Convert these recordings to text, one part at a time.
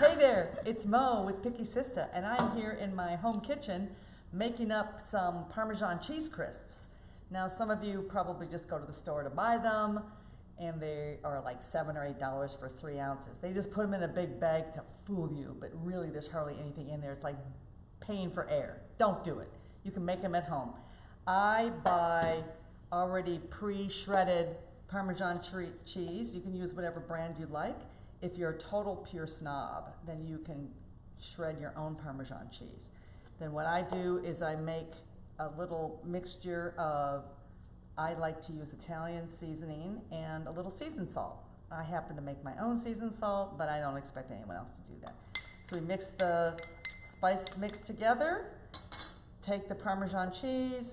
Hey there, it's Mo with Picky Sista, and I'm here in my home kitchen making up some Parmesan cheese crisps. Now, some of you probably just go to the store to buy them, and they are like $7 or $8 for 3 ounces. They just put them in a big bag to fool you, but really there's hardly anything in there. It's like paying for air. Don't do it. You can make them at home. I buy already pre-shredded Parmesan cheese. You can use whatever brand you like. If you're a total pure snob, then you can shred your own Parmesan cheese. Then what I do is I make a little mixture of, I like to use Italian seasoning and a little seasoned salt. I happen to make my own seasoned salt, but I don't expect anyone else to do that. So we mix the spice mix together, take the Parmesan cheese,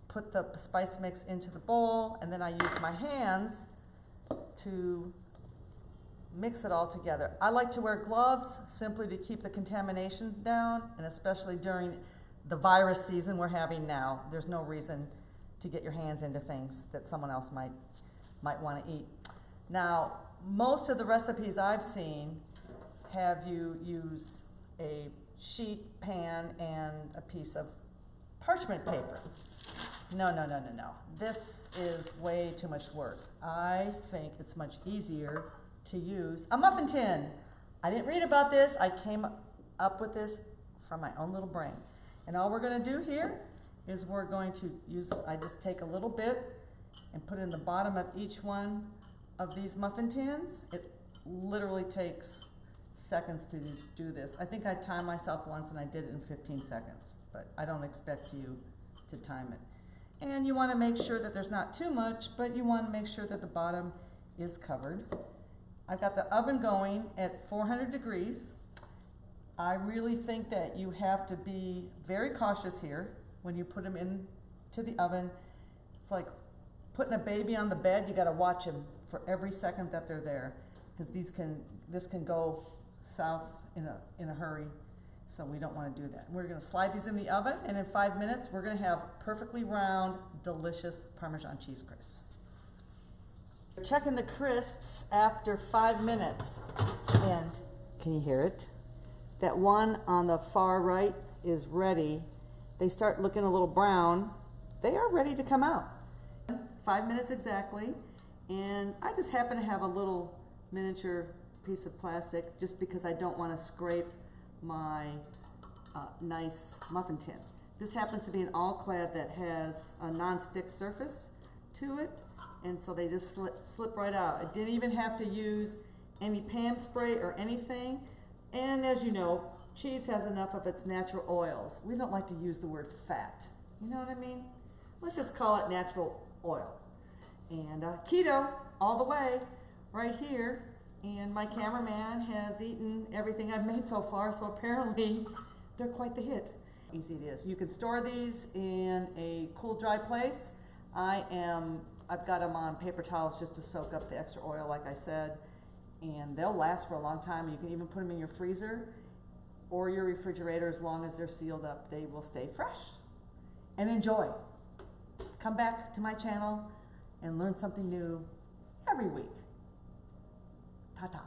put the spice mix into the bowl, and then I use my hands to mix it all together. I like to wear gloves simply to keep the contamination down, and especially during the virus season we're having now, there's no reason to get your hands into things that someone else might want to eat. Now, most of the recipes I've seen have you use a sheet pan and a piece of parchment paper. No. This is way too much work. I think it's much easier to use a muffin tin. I didn't read about this. I came up with this from my own little brain. And all we're going to do here is we're going to use, I just take a little bit and put it in the bottom of each one of these muffin tins. It literally takes seconds to do this. I think I timed myself once and I did it in 15 seconds, but I don't expect you to time it. And you want to make sure that there's not too much, but you want to make sure that the bottom is covered. I've got the oven going at 400 degrees. I really think that you have to be very cautious here when you put them into the oven. It's like putting a baby on the bed. You got to watch them for every second that they're there, because this can go south in a hurry. So we don't want to do that. We're going to slide these in the oven, and in 5 minutes we're going to have perfectly round, delicious Parmesan cheese crisps. Checking the crisps after 5 minutes, and can you hear it? That one on the far right is ready. They start looking a little brown. They are ready to come out. 5 minutes exactly, and I just happen to have a little miniature piece of plastic just because I don't want to scrape my nice muffin tin. This happens to be an all-clad that has a non-stick surface to it, and so they just slip right out. I didn't even have to use any Pam spray or anything. And as you know, cheese has enough of its natural oils. We don't like to use the word fat. You know what I mean? Let's just call it natural oil. And keto all the way right here. And my cameraman has eaten everything I've made so far, so apparently they're quite the hit. Easy it is. You can store these in a cool, dry place. I've got them on paper towels just to soak up the extra oil, like I said, and they'll last for a long time. You can even put them in your freezer or your refrigerator. As long as they're sealed up, they will stay fresh. And enjoy. Come back to my channel and learn something new every week. Ta-ta.